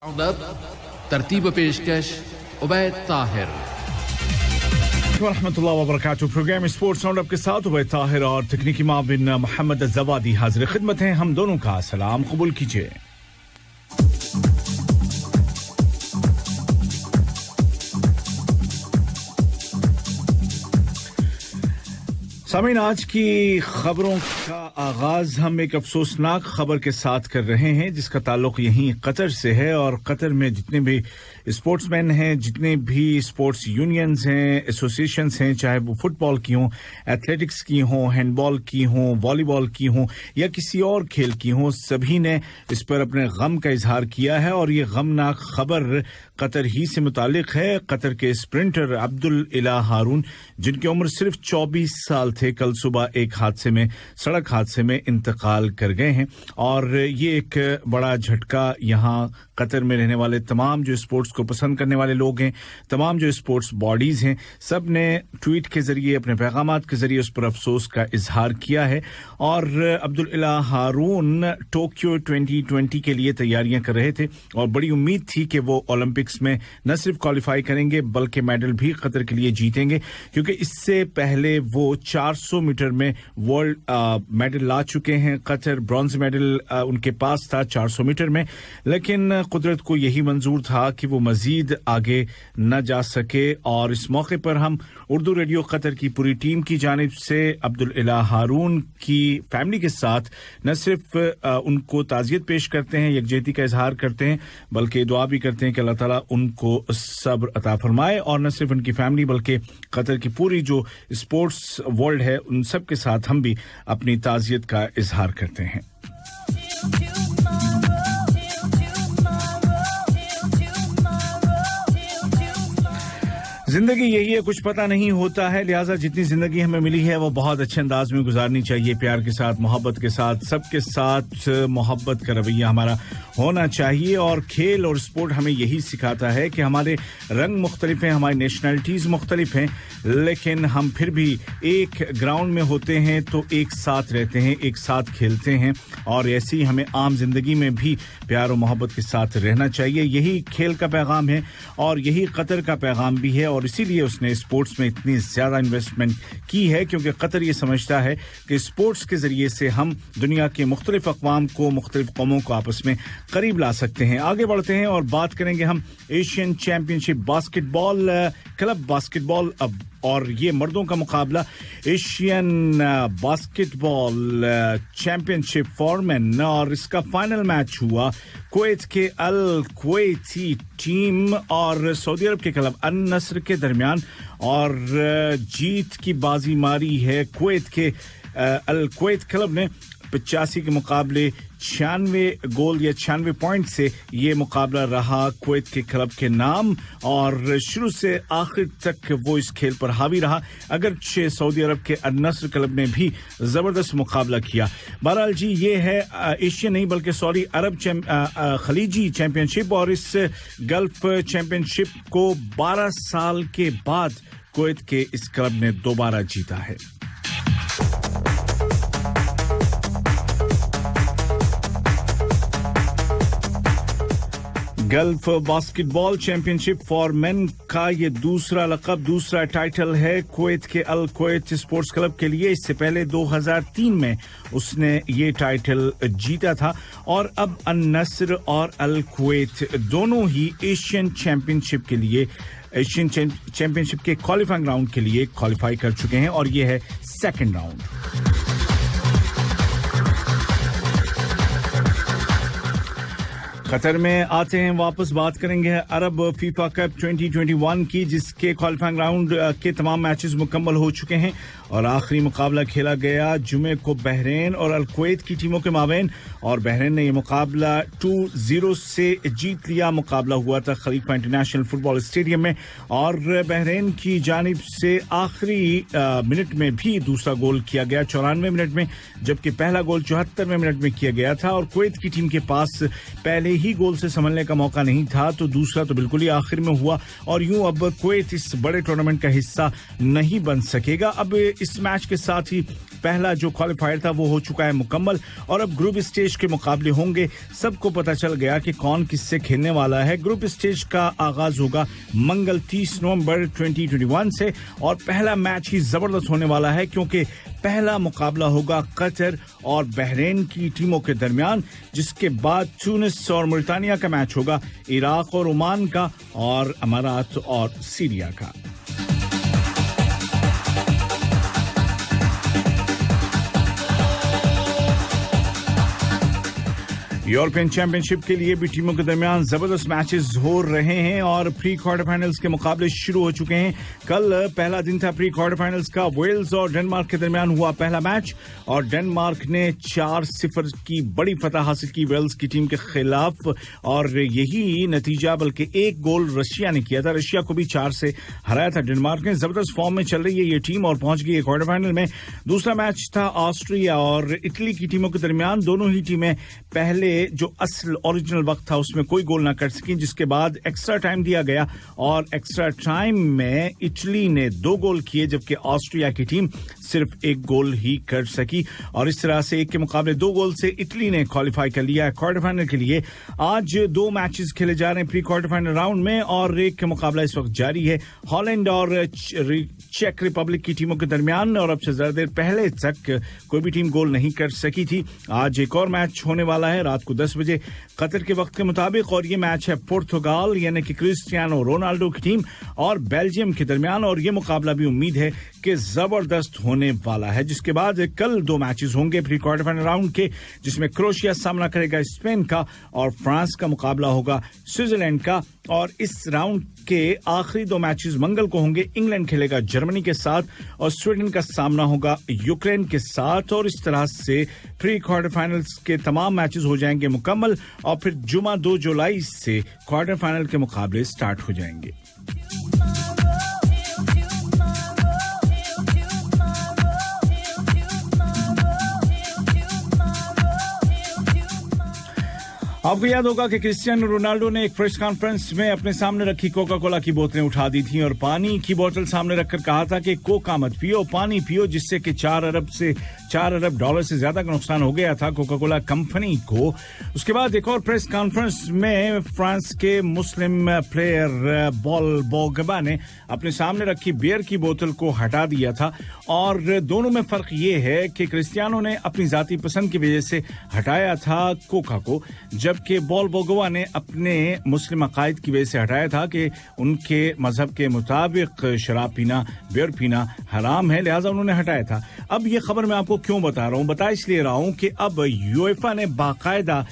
तरतीब पेशकश उबैद ताहिर वरहमतुल्लाहि वबरकातुहू। प्रोग्राम स्पोर्ट्स राउंड अप के साथ उबैद ताहिर और तकनीकी माविन मोहम्मद जवादी हाजिर खिदमत हैं। हम दोनों का सलाम कबूल कीजिए। सामीन, आज की खबरों का आगाज हम एक अफसोसनाक खबर के साथ कर रहे हैं जिसका ताल्लुक यहीं कतर से है। और कतर में जितने भी स्पोर्ट्समैन हैं, जितने भी स्पोर्ट्स यूनियंस हैं, एसोसिएशंस हैं, चाहे वो फुटबॉल की हों, एथलेटिक्स की हों, हैंडबॉल की हों, वॉलीबॉल की हों या किसी और खेल की हों, सभी ने इस पर अपने गम का इजहार किया है। और ये गमनाक खबर कतर ही से मुतालिक है। कतर के स्प्रिंटर अब्दुल इला हारून, जिनकी उम्र सिर्फ 24 साल थे, कल सुबह एक हादसे में, सड़क हादसे में इंतकाल कर गए हैं। और ये एक बड़ा झटका यहाँ कतर में रहने वाले तमाम जो स्पोर्ट्स को पसंद करने वाले लोग हैं, तमाम जो स्पोर्ट्स बॉडीज हैं, सब ने ट्वीट के जरिए, अपने पैगामात के जरिए उस पर अफसोस का इजहार किया है। और अब्दुल इला हारून टोक्यो 2020 के लिए तैयारियां कर रहे थे और बड़ी उम्मीद थी कि वो ओलंपिक्स में न सिर्फ क्वालिफाई करेंगे बल्कि मेडल भी कतर के लिए जीतेंगे, क्योंकि इससे पहले वो 400 मीटर में वर्ल्ड मेडल ला चुके हैं। कतर ब्रॉन्ज मेडल उनके पास था 400 मीटर में, लेकिन कुदरत को यही मंजूर था कि वो मजीद आगे न जा सके। और इस मौके पर हम उर्दू रेडियो कतर की पूरी टीम की जानिब से अब्दुल इला हारून की फैमिली के साथ न सिर्फ उनको ताज़ियत पेश करते हैं, यकजहती का इजहार करते हैं, बल्कि दुआ भी करते हैं कि अल्लाह ताला उनको सब्र अता फरमाए। और न सिर्फ उनकी फैमिली बल्कि कतर की पूरी जो स्पोर्ट्स वर्ल्ड है, उन सब के साथ हम भी अपनी ताज़ियत का इजहार करते हैं। जिंदगी यही है, कुछ पता नहीं होता है, लिहाजा जितनी जिंदगी हमें मिली है वो बहुत अच्छे अंदाज में गुजारनी चाहिए, प्यार के साथ, मोहब्बत के साथ, सबके साथ मोहब्बत का रवैया हमारा होना चाहिए। और खेल और स्पोर्ट हमें यही सिखाता है कि हमारे रंग मुख्तलिफ हैं, हमारी नेशनलिटीज़ मुख्तलिफ हैं, लेकिन हम फिर भी एक ग्राउंड में होते हैं तो एक साथ रहते हैं, एक साथ खेलते हैं। और ऐसी हमें आम जिंदगी में भी प्यार और मोहब्बत के साथ रहना चाहिए। यही खेल का पैगाम है और यही कतर का पैगाम भी है। और इसीलिए उसने स्पोर्ट्स में इतनी ज्यादा इन्वेस्टमेंट की है, क्योंकि कतर ये समझता है कि स्पोर्ट्स के जरिए से हम दुनिया के मुख्तलिफ अक़वाम को, मुख्तलिफ कौमों को आपस में करीब ला सकते हैं। आगे बढ़ते हैं और बात करेंगे हम Asian championship basketball, club basketball. अब और ये मर्दों का मुकाबला Asian basketball championship for main, और इसका फाइनल मैच हुआ कुवैत के अल कुवैती टीम और सऊदी अरब के क्लब अन नस्र के दरमियान। और जीत की बाजी मारी है कुवैत के अल कुवैत क्लब ने। 85 के मुकाबले 96 गोल या 96 पॉइंट से ये मुकाबला रहा कुवैत के क्लब के नाम। और शुरू से आखिर तक वो इस खेल पर हावी रहा, अगरचे सऊदी अरब के अन नस्र क्लब ने भी जबरदस्त मुकाबला किया। बहरहाल जी, ये है एशियन नहीं बल्कि सॉरी अरब खलीजी चैंपियनशिप। और इस गल्फ चैंपियनशिप को 12 साल के बाद कुवैत के इस क्लब ने दोबारा जीता है। Gulf basketball championship for main का ये दूसरा लक़ब, दूसरा टाइटल है कुवैत के अल कुवैत स्पोर्ट्स क्लब के लिए। इससे पहले 2003 में उसने ये टाइटल जीता था। और अब अन नस्र और अल कुवैत दोनों ही एशियन चैंपियनशिप के लिए, एशियन चैंपियनशिप के क्वालिफाइंग राउंड के लिए क्वालिफाई कर चुके हैं और ये है सेकंड राउंड। कतर में आते हैं, वापस बात करेंगे अरब फीफा कप 2021 की, जिसके क्वालिफाइंग राउंड के तमाम मैचेस मुकम्मल हो चुके हैं और आखिरी मुकाबला खेला गया जुमे को बहरीन और अल कुवैत की टीमों के माबैन। और बहरीन ने यह मुकाबला 2-0 से जीत लिया। मुकाबला हुआ था खलीफा इंटरनेशनल फुटबॉल स्टेडियम में और बहरीन की जानिब से आखिरी मिनट में भी दूसरा गोल किया गया 94 मिनट में, जबकि पहला गोल 74वें मिनट में किया गया था। और कुवैत की टीम के पास पहले ही गोल से संभलने का मौका नहीं था, तो दूसरा तो बिल्कुल ही आखिर में हुआ और यूं अब कुवैत इस बड़े टूर्नामेंट का हिस्सा नहीं बन सकेगा। अब इस मैच के साथ ही पहला जो क्वालिफायर था वो हो चुका है मुकम्मल और अब ग्रुप स्टेज के मुकाबले होंगे। सबको पता चल गया कि कौन किससे खेलने वाला है। ग्रुप स्टेज का आगाज होगा मंगल 30 नवंबर 2021 से और पहला मैच ही जबरदस्त होने वाला है क्योंकि पहला मुकाबला होगा कतर और बहरीन की टीमों के दरमियान, जिसके बाद ट्यूनिस और मौरितानिया का मैच होगा, इराक और ओमान का और अमारात और सीरिया का। यूरोपियन चैंपियनशिप के लिए भी टीमों के दरमियान जबरदस्त मैचेस हो रहे हैं और प्री क्वार्टर फाइनल्स के मुकाबले शुरू हो चुके हैं। कल पहला दिन था प्री क्वार्टर फाइनल्स का। वेल्स और डेनमार्क के दरमियान हुआ पहला मैच और डेनमार्क ने 4-0 की बड़ी फतह हासिल की वेल्स की टीम के खिलाफ और यही नतीजा बल्कि एक गोल रशिया ने किया था। रशिया को भी 4 से हराया था डेनमार्क ने। जबरदस्त फॉर्म में चल रही है ये टीम और पहुंच गई है क्वार्टर फाइनल में। दूसरा मैच था ऑस्ट्रिया और इटली की टीमों के दरमियान। दोनों ही टीमें पहले जो असल ओरिजिनल वक्त था उसमें कोई गोल ना कर सकी, जिसके बाद एक्स्ट्रा टाइम दिया गया और एक्स्ट्रा टाइम में इटली ने 2 गोल किए जबकि ऑस्ट्रिया की टीम सिर्फ 1 गोल ही कर सकी और इस तरह से 1 के मुकाबले 2 गोल से इटली ने क्वालिफाई कर लिया है क्वार्टर फाइनल के लिए। आज 2 मैचेस खेले जा रहे हैं प्री क्वार्टर फाइनल राउंड में और 1 का मुकाबला इस वक्त जारी है हॉलैंड और चेक रिपब्लिक की टीमों के दरमियान और अब से ज्यादा देर पहले तक कोई भी टीम गोल नहीं कर सकी थी। आज एक और मैच होने वाला है रात को 10 बजे कतर के वक्त के मुताबिक और ये मैच है पुर्तगाल यानी कि क्रिस्टियानो रोनाल्डो की टीम और बेल्जियम के दरमियान और ये मुकाबला भी उम्मीद है कि जबरदस्त होने वाला है। जिसके बाद कल 2 मैचेस होंगे प्री क्वार्टर फाइनल राउंड के, जिसमें क्रोएशिया सामना करेगा स्पेन का और फ्रांस का मुकाबला होगा स्विट्जरलैंड का। और इस राउंड के आखिरी 2 मैचेस मंगल को होंगे। इंग्लैंड खेलेगा जर्मनी के साथ और स्वीडन का सामना होगा यूक्रेन के साथ और इस तरह से प्री क्वार्टर फाइनल्स के तमाम मैचेस हो जाएंगे मुकम्मल और फिर जुमा 2 जुलाई से क्वार्टर फाइनल के मुकाबले स्टार्ट हो जाएंगे। आपको याद होगा कि क्रिस्टियानो रोनाल्डो ने एक प्रेस कॉन्फ्रेंस में अपने सामने रखी कोका कोला की बोतलें उठा दी थी और पानी की बोतल सामने रखकर कहा था कि कोका मत पियो, पानी पियो, जिससे कि 4 अरब डॉलर से ज्यादा का नुकसान हो गया था कोका कोला कंपनी को। उसके बाद एक और प्रेस कॉन्फ्रेंस में फ्रांस के मुस्लिम प्लेयर पॉल पोग्बा ने अपने सामने रखी बियर की बोतल को हटा दिया था और दोनों में फर्क ये है कि क्रिस्टियानो ने अपनी जाती पसंद की वजह से हटाया था कोका को, जबकि पॉल पोग्बा ने अपने मुस्लिम अकायद की वजह से हटाया था कि उनके मजहब के मुताबिक शराब पीना, बियर पीना हराम है, लिहाजा उन्होंने हटाया था। अब ये खबर मैं आपको क्यों बता रहा हूं, बता इसलिए रहा हूं कि अब यूएफए ने बाकायदा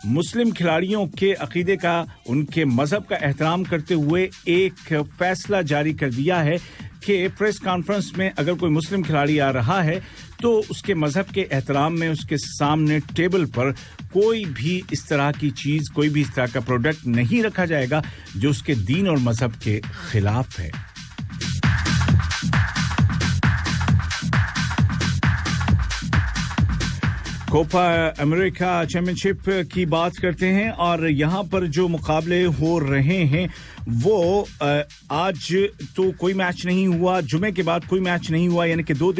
मुस्लिम खिलाड़ियों के अकीदे का, उनके मजहब का एहतराम करते हुए एक फैसला जारी कर दिया है कि प्रेस कॉन्फ्रेंस में अगर कोई मुस्लिम खिलाड़ी आ रहा है तो उसके मजहब के एहतराम में उसके सामने टेबल पर कोई भी इस तरह की चीज, कोई भी इस तरह का प्रोडक्ट नहीं रखा जाएगा जो उसके दीन और मजहब के खिलाफ है। कोपा अमेरिका चैंपियनशिप की बात करते हैं और यहाँ पर जो मुकाबले हो रहे हैं वो आज तो कोई मैच नहीं हुआ, जुमे के बाद कोई मैच नहीं हुआ, यानी कि 2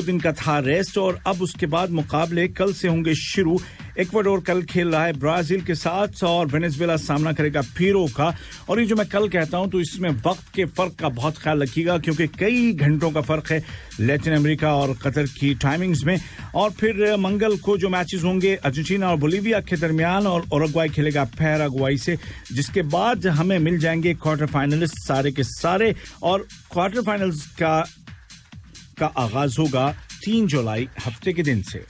दिन का था रेस्ट और अब उसके बाद मुकाबले कल से होंगे शुरू। इक्वाडोर कल खेल रहा है ब्राजील के साथ और वेनेजुएला सामना करेगा पेरू का। और ये जो मैं कल कहता हूं तो इसमें वक्त के फर्क का बहुत ख्याल रखिएगा क्योंकि कई घंटों का फर्क है लैटिन अमेरिका और कतर की टाइमिंग्स में। और फिर मंगल को जो मैचेस होंगे अर्जेंटीना और बोलीविया के दरमियान और उरुग्वाई खेलेगा पैराग्वाई से, जिसके बाद हमें मिल जाएंगे क्वार्टर फाइनलिस्ट सारे के सारे और क्वार्टर फाइनल्स का आगाज होगा 3 जुलाई हफ्ते के दिन से।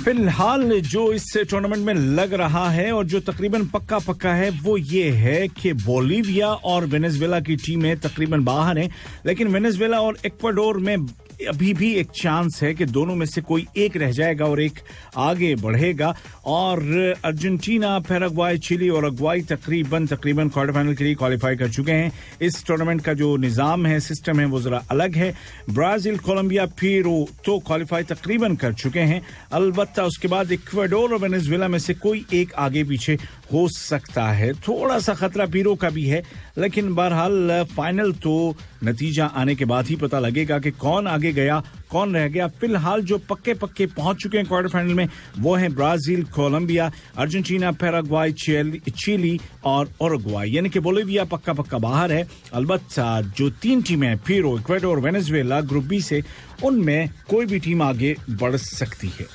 फिलहाल जो इस टूर्नामेंट में लग रहा है और जो तकरीबन पक्का है वो ये है कि बोलीविया और वेनेजुएला की टीमें तकरीबन बाहर हैं, लेकिन वेनेजुएला और इक्वाडोर में अभी भी एक चांस है कि दोनों में से कोई एक रह जाएगा और एक आगे बढ़ेगा और अर्जेंटीना, पैराग्वाई, चिली और उरुग्वाई तकरीबन क्वार्टर फाइनल के लिए क्वालिफाई कर चुके हैं। इस टूर्नामेंट का जो निजाम है, सिस्टम है, वो जरा अलग है। ब्राजील, कोलंबिया, पेरू तो क्वालिफाई तकरीबन कर चुके हैं। अलबत्ता उसके बाद इक्वाडोर और वेनेजुएला में से कोई एक आगे पीछे हो सकता है। थोड़ा सा खतरा पेरू का भी है, लेकिन बहरहाल फाइनल तो नतीजा आने के बाद ही पता लगेगा कि कौन आगे गया, कौन रह गया। फिलहाल जो पक्के पहुंच चुके हैं क्वार्टर फाइनल में वो हैं ब्राजील, कोलंबिया, अर्जेंटीना, पैराग्वाई, चिली और उरुग्वाई, यानी कि बोलिविया पक्का बाहर है। अलबत्ता जो 3 टीमें Peru, Ecuador, Venezuela group B से, उनमें कोई भी टीम आगे बढ़ सकती है।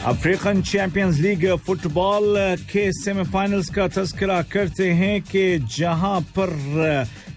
अफ्रीकन चैंपियंस लीग फुटबॉल के सेमीफाइनल्स का तज़किरा करते हैं कि जहां पर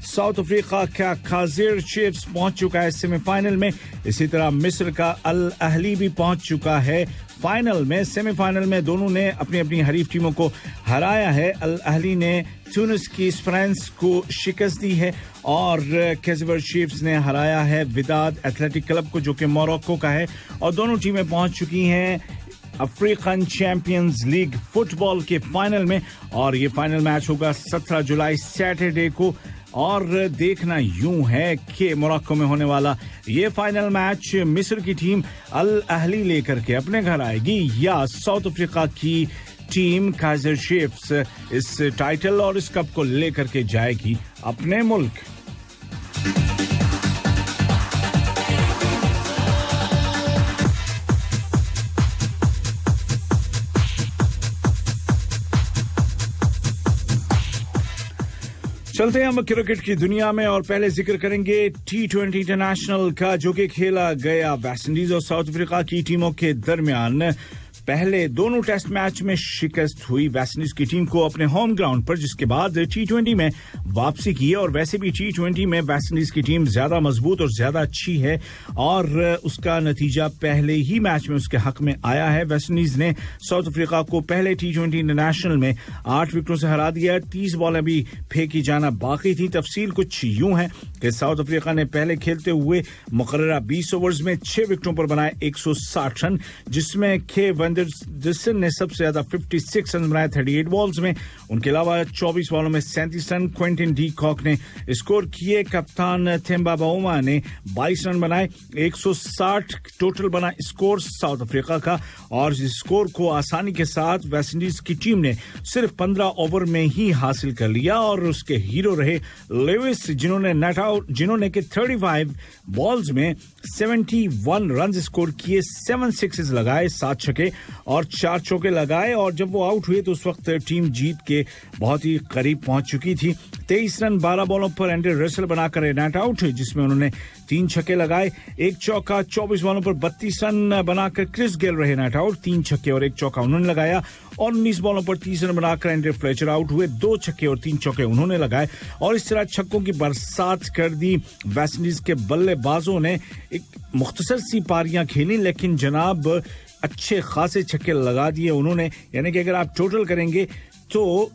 साउथ अफ्रीका का काज़र चीफ्स पहुंच चुका है सेमीफाइनल में, इसी तरह मिस्र का अल अहली भी पहुंच चुका है फाइनल में। सेमीफाइनल में दोनों ने अपनी अपनी हरीफ टीमों को हराया है। अल अहली ने ट्यूनिस की स्पेरेंस को शिकस्त दी है और काज़र चीफ्स ने हराया है विदाद एथलेटिक क्लब को, जो कि मोरक्को का है। और दोनों टीमें पहुंच चुकी हैं अफ्रीकन चैंपियंस लीग फुटबॉल के फाइनल में और ये फाइनल मैच होगा 17 जुलाई सैटरडे को। और देखना यूं है कि मोरक्को में होने वाला ये फाइनल मैच मिस्र की टीम अल अहली लेकर के अपने घर आएगी या साउथ अफ्रीका की टीम काज़र चीफ्स इस टाइटल और इस कप को लेकर के जाएगी अपने मुल्क। चलते हैं हम क्रिकेट की दुनिया में और पहले जिक्र करेंगे T20 इंटरनेशनल का, जो कि खेला गया वेस्ट इंडीज और साउथ अफ्रीका की टीमों के दरमियान। पहले दोनों टेस्ट मैच में शिकस्त हुई वेस्ट इंडीज की टीम को अपने होम ग्राउंड पर, जिसके बाद T20 में वापसी की है। और वैसे भी T20 में वेस्ट इंडीज की टीम ज्यादा मजबूत और ज्यादा अच्छी है और उसका नतीजा पहले ही मैच में उसके हक में आया है। वेस्ट इंडीज ने साउथ अफ्रीका को पहले T20 इंटरनेशनल में 8 विकेटों से हरा दिया। 30 बॉलें भी फेंकी जाना बाकी थी। तफसील कुछ यूं है कि साउथ अफ्रीका ने पहले खेलते हुए मुकर्ररा 20 ओवर्स में 6 विकेटों पर बनाए 160 रन, जिसमें के वंडरसन ने सबसे ज्यादा 56 रन बनाए 38 बॉल्स में। उनके अलावा 24 बॉलों में 37 रन क्विंटन डी कॉक ने स्कोर किए। कप्तान थेम्बा बाउमा ने 22 रन बनाए। 160 टोटल बना स्कोर साउथ अफ्रीका का और इस स्कोर को आसानी के साथ वेस्ट इंडीज की टीम ने सिर्फ 15 ओवर में ही हासिल कर लिया। और उसके हीरो रहे लेविस, जिन्होंने के 35 बॉल्स में 71 रन स्कोर किए, 7 सिक्सेस लगाए, 7 छक्के और 4 चौके लगाए। और जब वो आउट हुए तो उस वक्त टीम जीत के बहुत ही करीब पहुंच चुकी थी। 23 रन 12 बॉलों पर एंड्रे रसेल बनाकर नेट आउट हुए, जिसमें उन्होंने 3 छक्के लगाए, 1 चौका। 24 बॉलों पर 32 रन बनाकर क्रिस गेल रहे नेट आउट, 3 छक्के और 1 चौका उन्होंने लगाया। और 19 बॉलों पर 30 रन बनाकर एंड्रे फ्लेचर आउट हुए, 2 छक्के और 3 चौके उन्होंने लगाए। और इस तरह छक्कों की बरसात कर दी वेस्ट इंडीज के बल्लेबाजों ने। एक मुख्तसर सी पारियां खेली, लेकिन जनाब अच्छे खासे छक्के लगा दिए उन्होंने। यानी कि अगर आप टोटल करेंगे तो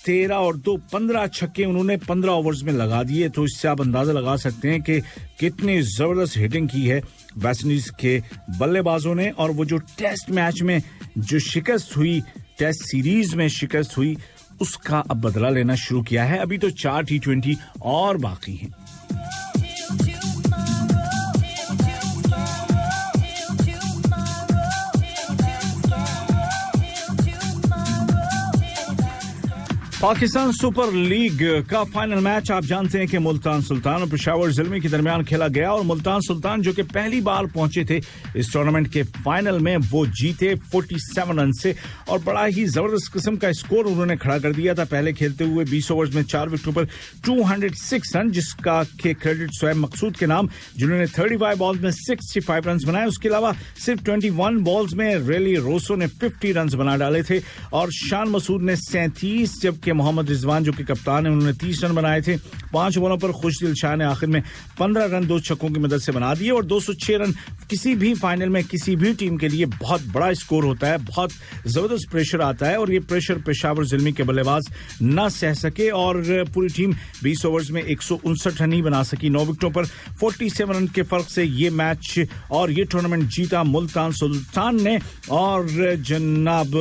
13 और 2 15 छक्के उन्होंने 15 ओवर्स में लगा दिए। तो इससे आप अंदाजा लगा सकते हैं कि कितनी जबरदस्त हिटिंग की है वेस्ट इंडीज के बल्लेबाजों ने। और वो जो टेस्ट मैच में जो शिकस्त हुई, टेस्ट सीरीज में शिकस्त हुई, उसका अब बदला लेना शुरू किया है। अभी तो 4 T20 और बाकी हैं। पाकिस्तान सुपर लीग का फाइनल मैच आप जानते हैं कि मुल्तान सुल्तान और पेशावर ज़िल्मी के दरमियान खेला गया। और मुल्तान सुल्तान जो कि पहली बार पहुंचे थे इस टूर्नामेंट के फाइनल में, वो जीते 47 रन से और बड़ा ही जबरदस्त किस्म का स्कोर उन्होंने खड़ा कर दिया था। पहले खेलते हुए 20 ओवर्स में 4 विकेटों पर 206 रन, जिसका के क्रेडिट शोएब मकसूद के नाम, जिन्होंने 35 बॉल्स में 65 रन बनाए। उसके अलावा सिर्फ 21 बॉल्स में रेली रोसो ने 50 रन बना डाले थे और शान मसूद ने 37, जबकि किया मोहम्मद रिजवान जो कि कप्तान है, उन्होंने 30 रन बनाए थे। 5 ओवरों पर खुशदिल शाह ने आखिर में 15 रन 2 छक्कों की मदद से बना दिए और 206 रन किसी भी फाइनल में किसी भी टीम के लिए बहुत बड़ा स्कोर होता है, बहुत जबरदस्त प्रेशर आता है और ये प्रेशर पेशावर ज़िल्मी के बल्लेबाज न सह सके और पूरी टीम 20 ओवर्स में 159 रन ही बना सकी। 9 विकेटों पर 47 रन के फर्क से ये मैच और ये टूर्नामेंट जीता मुल्तान सुल्तान ने और जनाब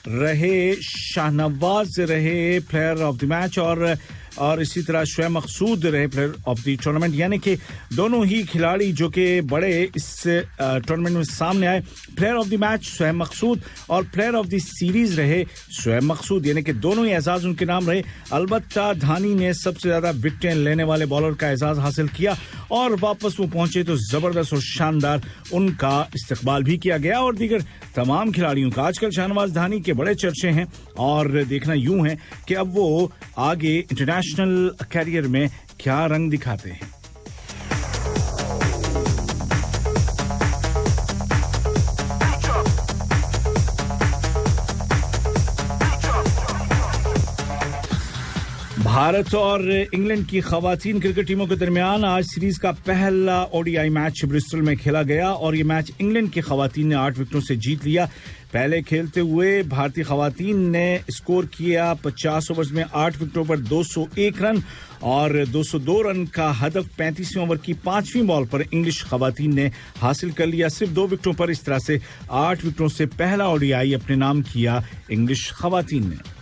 रहे शाहनवाज रहे प्लेयर ऑफ द मैच और इसी तरह शोएब मकसूद रहे प्लेयर ऑफ द टूर्नामेंट, यानी कि दोनों ही खिलाड़ी जो कि बड़े इस टूर्नामेंट में सामने आए, player of the match Shoaib Maqsood और प्लेयर ऑफ द सीरीज रहे शोएब मकसूद, यानी कि दोनों ही एजाज उनके नाम रहे। अलबत्ता धानी ने सबसे ज्यादा विकेटें लेने वाले बॉलर का एजाज हासिल किया और वापस वो पहुंचे तो जबरदस्त और शानदार उनका इस्तकबाल भी किया गया और दीगर तमाम खिलाड़ियों का। आजकल शाहनवाज धानी के बड़े चर्चे हैं और देखना यूं है कि अब वो आगे इंटरनेशनल कैरियर में क्या रंग दिखाते हैं। भारत और इंग्लैंड की खवातीन क्रिकेट टीमों के दरमियान आज सीरीज का पहला ओडीआई मैच ब्रिस्टल में खेला गया और ये मैच इंग्लैंड की खवातीन ने 8 विकेटों से जीत लिया। पहले खेलते हुए भारतीय खवातीन ने स्कोर किया 50 ओवर्स में 8 विकेटों पर 201 रन और 202 रन का हदफ 35वें ओवर की 5वीं बॉल पर इंग्लिश खवातीन ने हासिल कर लिया सिर्फ 2 विकेटों पर। इस तरह से 8 विकेटों से पहला ओडीआई अपने नाम किया इंग्लिश खवातीन ने।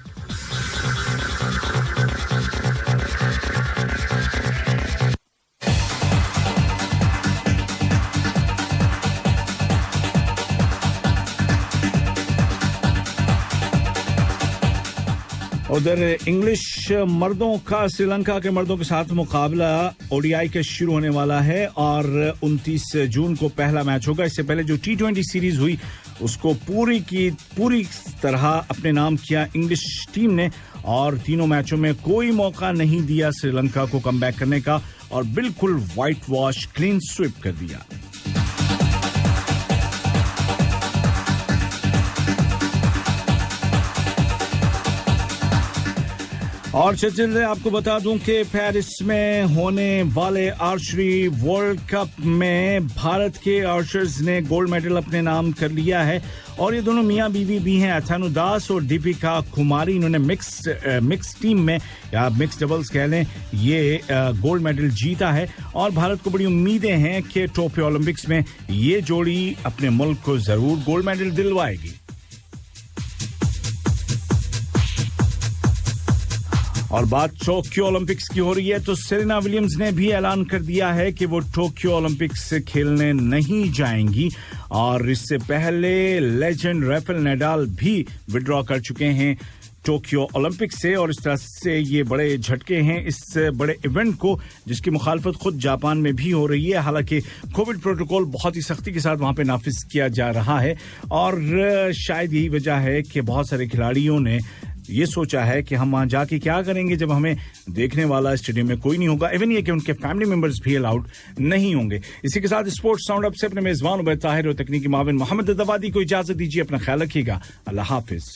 उधर इंग्लिश मर्दों का श्रीलंका के मर्दों के साथ मुकाबला ओडीआई के शुरू होने वाला है और 29 जून को पहला मैच होगा। इससे पहले जो T20 सीरीज हुई उसको पूरी तरह अपने नाम किया इंग्लिश टीम ने और तीनों मैचों में कोई मौका नहीं दिया श्रीलंका को कमबैक करने का और बिल्कुल व्हाइट वॉश क्लीन स्वीप कर दिया। और चलिए आपको बता दूं कि पेरिस में होने वाले आर्चरी वर्ल्ड कप में भारत के आर्चर्स ने गोल्ड मेडल अपने नाम कर लिया है और ये दोनों मियां बीवी भी हैं, अथानु दास और दीपिका कुमारी। इन्होंने मिक्स टीम में या मिक्स डबल्स कह लें ये गोल्ड मेडल जीता है और भारत को बड़ी उम्मीदें हैं कि टोक्यो ओलंपिक्स में ये जोड़ी अपने मुल्क को जरूर गोल्ड मेडल दिलवाएगी। और बात टोक्यो ओलंपिक्स की हो रही है तो सेरेना विलियम्स ने भी ऐलान कर दिया है कि वो टोक्यो ओलंपिक्स से खेलने नहीं जाएंगी और इससे पहले लेजेंड राफेल नडाल भी विड्रॉ कर चुके हैं टोक्यो ओलंपिक्स से और इस तरह से ये बड़े झटके हैं इस बड़े इवेंट को जिसकी मुखालफत खुद जापान में भी हो रही है। हालांकि कोविड प्रोटोकॉल बहुत ही सख्ती के साथ वहां पे नाफिज किया जा रहा है और शायद यही वजह है कि बहुत सारे खिलाड़ियों ने ये सोचा है कि हम वहां जाके क्या करेंगे जब हमें देखने वाला स्टेडियम में कोई नहीं होगा। इवन ये कि उनके फैमिली मेंबर्स भी अलाउड नहीं होंगे। इसी के साथ स्पोर्ट्स साउंड अप से अपने मेजबान उबैद ताहिर और तकनीकी माविन मोहम्मद दवादी को इजाजत दीजिए। अपना ख्याल रखिएगा। अल्लाह हाफिज।